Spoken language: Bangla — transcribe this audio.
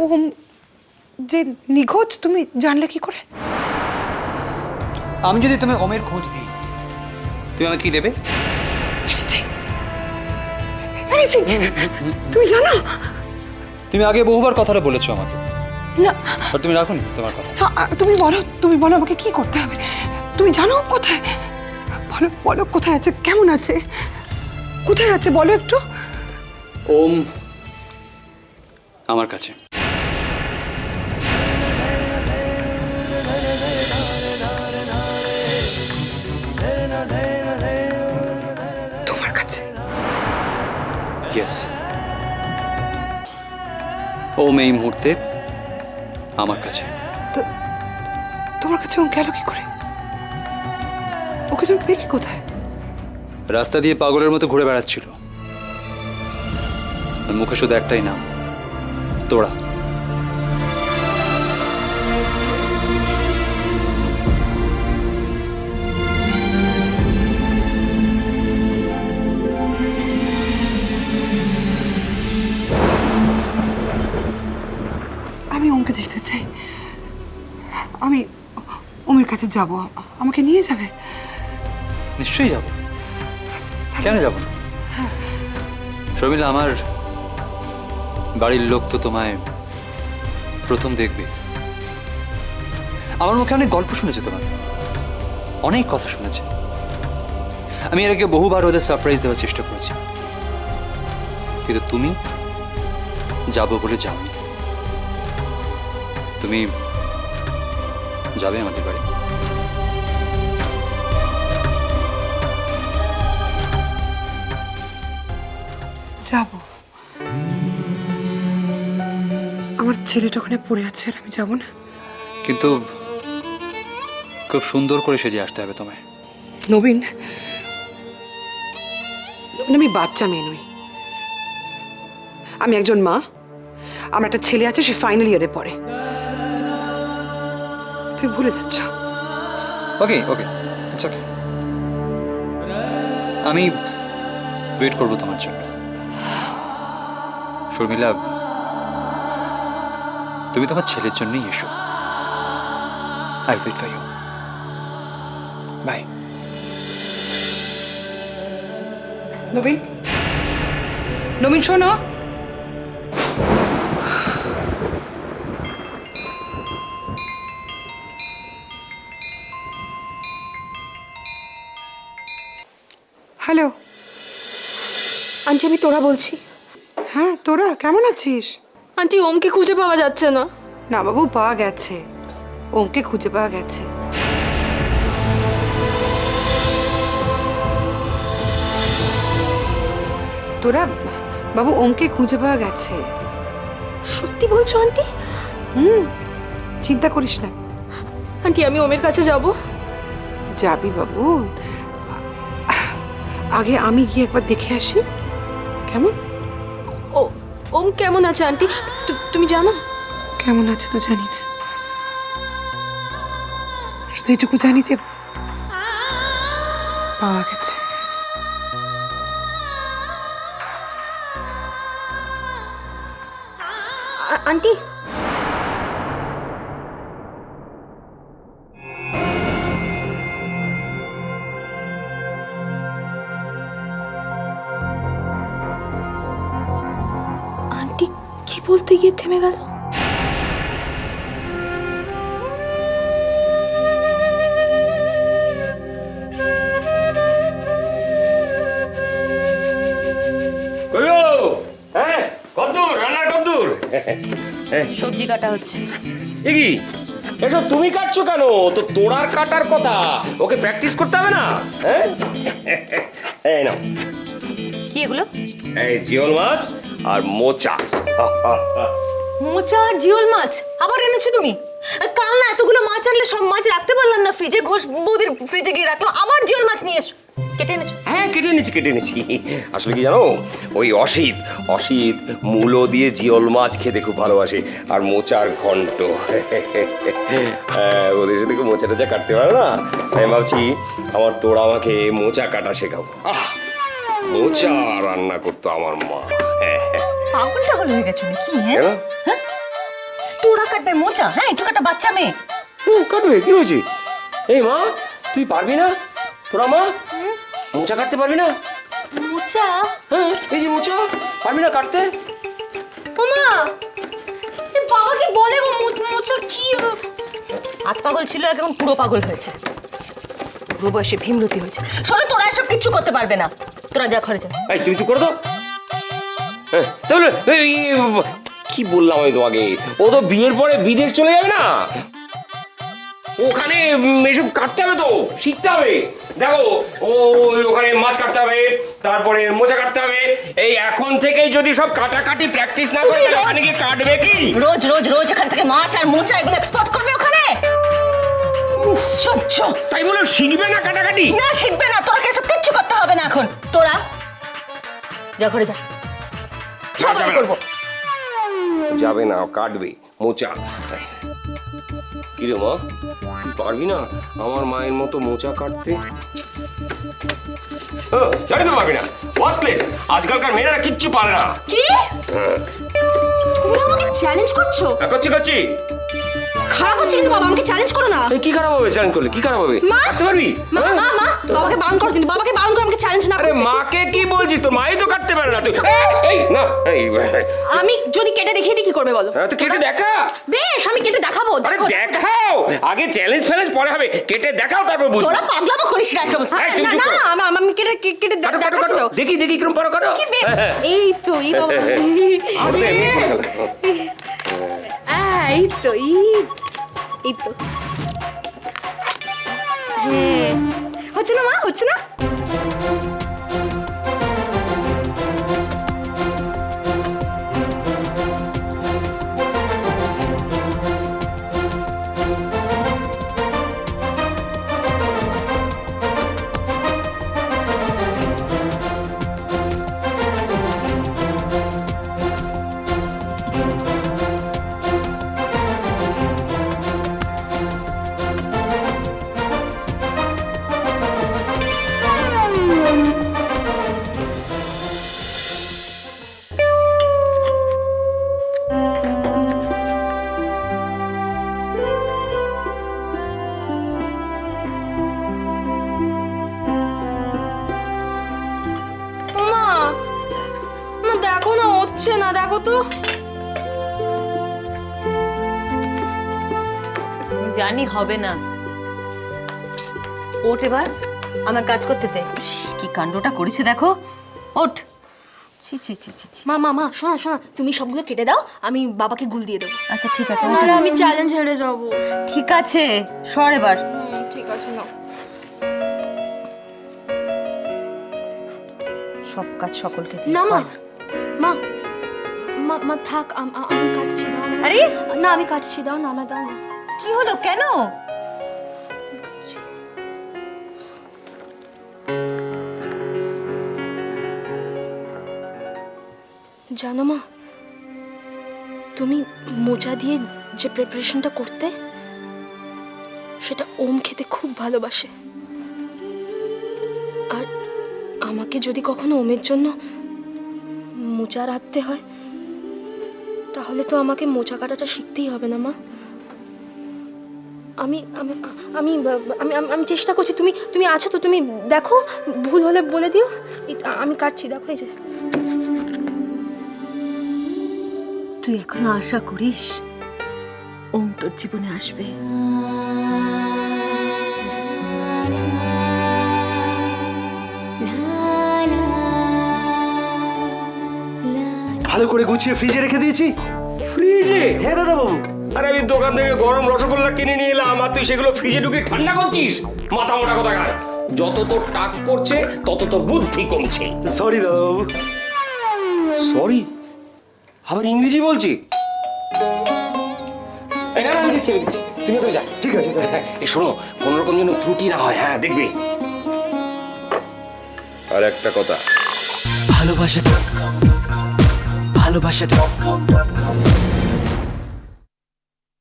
ওম যে নিখোঁজ তুমি জানলে কি করে? আমি যদি তুমি ওমের খোঁজ দিই, তুমি আমাকে কি দেবে? তুমি জানো? তুমি আগে বহুবার কথাটা বলেছো আমাকে, না আর তুমি রাখোনি তোমার কথা। তুমি বলো আমাকে কি করতে হবে? তুমি জানো কোথায়? বলো বলো কোথায় আছে, কেমন আছে, কোথায় আছে বলো একটু। ওম আমার কাছে। তোমার কাছে? ইয়েস, ওম এই মুহূর্তে আমার কাছে। তো তোমার কাছে ও গেল কি করে? ওকে তুমি পেলে কোথায়? রাস্তা দিয়ে পাগলের মতো ঘুরে বেড়াচ্ছিল, মুখে শুধু একটাই নাম, তোড়া। আমি ওমকে দেখতে চাই। আমি ওমের কাছে যাব, আমাকে নিয়ে যাবে? নিশ্চয়ই যাব, কেন যাব না? শর্মিলা, আমার বাড়ির লোক তো তোমায় প্রথম দেখবে। আমার মুখে অনেক গল্প শুনেছে, তোমার অনেক কথা শুনেছে। আমি এর আগে বহুবার ওদের সারপ্রাইজ দেওয়ার চেষ্টা করেছি, কিন্তু তুমি যাবো বলে যাওনি। তুমি যাবে আমাদের বাড়ি? যাব। আমার ছেলেটা ওখানে পড়ে আছে আর আমি যাব না? কিন্তু খুব সুন্দর করে সেজে আসতে হবে তোমায়। নবীন, আমি বাচ্চা মেয়ে নই। আমি একজন মা, আমার একটা ছেলে আছে, সে ফাইনাল ইয়ারে পড়ে। তুই ভুলে যাচ্ছ। ওকে ওকে, ইটস ওকে। আমি ওয়েট করবো তোমার জন্য। শর্মিলা, তুমি তোমার ছেলের জন্যই এসো। I wait for you. Bye. Nabin, Nabin শোনো। হ্যালো। আন্টি, আমি তোরা বলছি। হ্যাঁ, তোরা কেমন আছিস? আন্টি, ওমকে খুঁজে পাওয়া যাচ্ছে না। না বাবু, পাওয়া গেছে, ওমকে খুঁজে পাওয়া গেছে। তোরা বাবু, ওমকে খুঁজে পাওয়া গেছে। সত্যি বলছো আন্টি? চিন্তা করিস না। আন্টি, আমি ওমের কাছে যাব। যাবি বাবু, আগে আমি গিয়ে একবার দেখে আসি, কেমন? ও, ওম কেমন আছে আন্টি তুমি জানো? কেমন আছে তো জানি না, শুধু এটুকু জানি যে পাওয়া গেছে। আন্টি, আন্টি কি বলতে গিয়ে থেমে গেল? হ্যাঁ, কদ্দূর রান্নার কদ্দূর? সবজি কাটা হচ্ছে। এ কি এসব তুমি কাটছো কেন? তো তোড়ার কাটার কথা, ওকে প্র্যাকটিস করতে হবে না? হ্যাঁ, এই নাও, কি এগুলো? এই জিওল মাছ আর মোচা। মোচা আর জিওল মাছ আবার এনেছো তুমি? কাল না এতগুলো মাছ আনলে, সব মাছ রাখতে পারলাম না ফ্রিজে, ঘোষ বৌদির ফ্রিজে গিয়ে রাখলাম, আবার জিওল মাছ নিয়ে এসো। কেটে এনেছো? হ্যাঁ, কেটে এনেছি। আসলে কি জানো, ওই অসিত মূলো দিয়ে জিওল মাছ খেতে খুব ভালোবাসে, আর মোচার ঘন্ট। হ্যাঁ, ওদের সাথে মোচা টোচা কাটতে পারো না, আমি ভাবছি আমার তোরা আমাকে মোচা কাটা শেখাবো। মোচা রান্না করতো আমার মা। পাগল টাগল হয়ে গেছো নাকি? কেন? তোরা কাটবে মোচা? হ্যাঁ, একটু কাটা বাচ্চা মেয়ে। কাটবে, কি হয়েছে? এই মা, তুই পারবি না? তোরা মা মোচা কাটতে পারবি না? মোচা? হ্যাঁ, এই যে মোচা, পারবি না কাটতে? ওমা, এ বাবাকে বলে গো মোচা কি? হাত পাগল ছিল, এখন পুরো পাগল হয়েছে, বুড়ো বয়সে ভীমরতি হয়েছে। শোনো, তোরা এসব কিচ্ছু করতে পারবে না, তোরা যা ঘরে যা। এই তুমি চুপ করে দাও। হ্যাঁ, তাহলে কি বললাম আমি তোমাকে, ও তো বিয়ের পরে বিদেশ চলে যাবে না, ওখানে এসব কাটতে হবে, তো শিখতে হবে। দেখো, ওখানে মাছ কাটতে হবে, তারপরে মোচা কাটতে হবে। এই এখন থেকেই যদি সব কাটাকাটি প্র্যাকটিস না করে, তাহলে ওখানে গিয়ে কাটবে কি? রোজ রোজ রোজ এখান থেকে মাছ আর মোচা এগুলো এক্সপোর্ট করবে ওখানে? সহ্য। তাই বলে শিখবে না কাটাকাটি? না, শিখবে না, তোরা এসব কিচ্ছু করতে হবে না এখন। তোরা যা ঘরে যা, সব আমি করবো। যাবে না, কাটবে মোচা। কি রে মা, তুই পারবি না আমার মায়ের মতো মোচা কাটতে? জানি তো পারবি না, ওয়ার্কলেস। আজকালকার মেয়েরা কিচ্ছু পারে না। কি? তুমি আমাকে চ্যালেঞ্জ করছো? করছি। খারাপ হচ্ছে কিন্তু বাবা, আমাকে চ্যালেঞ্জ করো না। কি খারাপ হবে চ্যালেঞ্জ করলে? কি খারাপ হবে? মা, কাটতে পারবি? মা বাবাকে বারণ করো, কিন্তু বাবাকে বারণ করো আমাকে চ্যালেঞ্জ না আরে করতে। মাকে কি বলছিস? তোর মাই তো কাটতে পারে না। তুই এই না, আমি যদি কেটে দেখিয়ে দিই কি করবে বলো? তো কেটে দেখা। বেশ, আমি কেটে দেখাবো। আরে দেখো দেখাও, আগে চ্যালেঞ্জ ফ্যালেঞ্জ পরে হবে, কেটে দেখাও তারপর বুঝবো। তোরা পাগলামো করিস না সমস্ত। এই, তুমি না চুপ না, করো। আমি কেটে কাটো, কাটো, দেখাচ্ছি কাটো। তো। দেখি কিরম পারো, কাটো। এই তো, এই বাবা, এই তো, এই তো। হ্যাঁ, হচ্ছে না মা, হচ্ছে না? দেখো না, হচ্ছে না, দেখো তো। জানি হবে না। ওঠ এবার, আমার কাজ করতে দে। কি কাণ্ডটা করেছে দেখো, ওঠ। ছি ছি ছি ছি ছি। মা শোনা, তুমি সবগুলো কেটে দাও, আমি বাবাকে গুল দিয়ে দেবো। আচ্ছা ঠিক আছে, নাহলে আমি চ্যালেঞ্জ হেরে যাবো। ঠিক আছে, সর এবার। ঠিক আছে, নাও। সব কাজ সকলকে দিয়ে না কর। মা থাক, আমি কাটছি, দাও না। আরে না, আমি কাটছি, দাও না, আমার দাও না। কি হলো, কেন? জানো মা, তুমি মোচা দিয়ে যে প্রিপারেশনটা করতে, সেটা ওম খেতে খুব ভালোবাসে। আর আমাকে যদি কখনো ওমের জন্য মোচা রাঁধতে হয়, তাহলে তো আমাকে মোচা কাটাটা শিখতেই হবে না মা। আমি আমি আমি আমি আমি চেষ্টা করছি। তুমি আছো তো? তুমি দেখো, ভুল হলে বলে দিও। আমি কাটছি, দেখো, এই যে। তুই এখনো আশা করিস ওম তোর জীবনে আসবে? ভালো করে গুছিয়ে ফ্রিজে রেখে দিয়েছি। ফ্রিজে? হ্যাঁ দাদা বাবু। আরে আমি দোকান থেকে গরম রসগোল্লা কিনে নিয়ে এলাম, আর তুই সেগুলো ফ্রিজে ঢুকিয়ে ঠান্ডা করছিস? মাথা মোটা কথা কার। যত তোর টাক পড়ছে তত তোর বুদ্ধি কমছে। সরি দাদা বাবু। সরি? আবার ইংরেজি বলছি? তুমি তো যা। ঠিক আছে দাদা। এই শোনো, কোন রকম যেন ত্রুটি না হয়। হ্যাঁ, দেখবি। আর একটা কথা, ভালোবাসা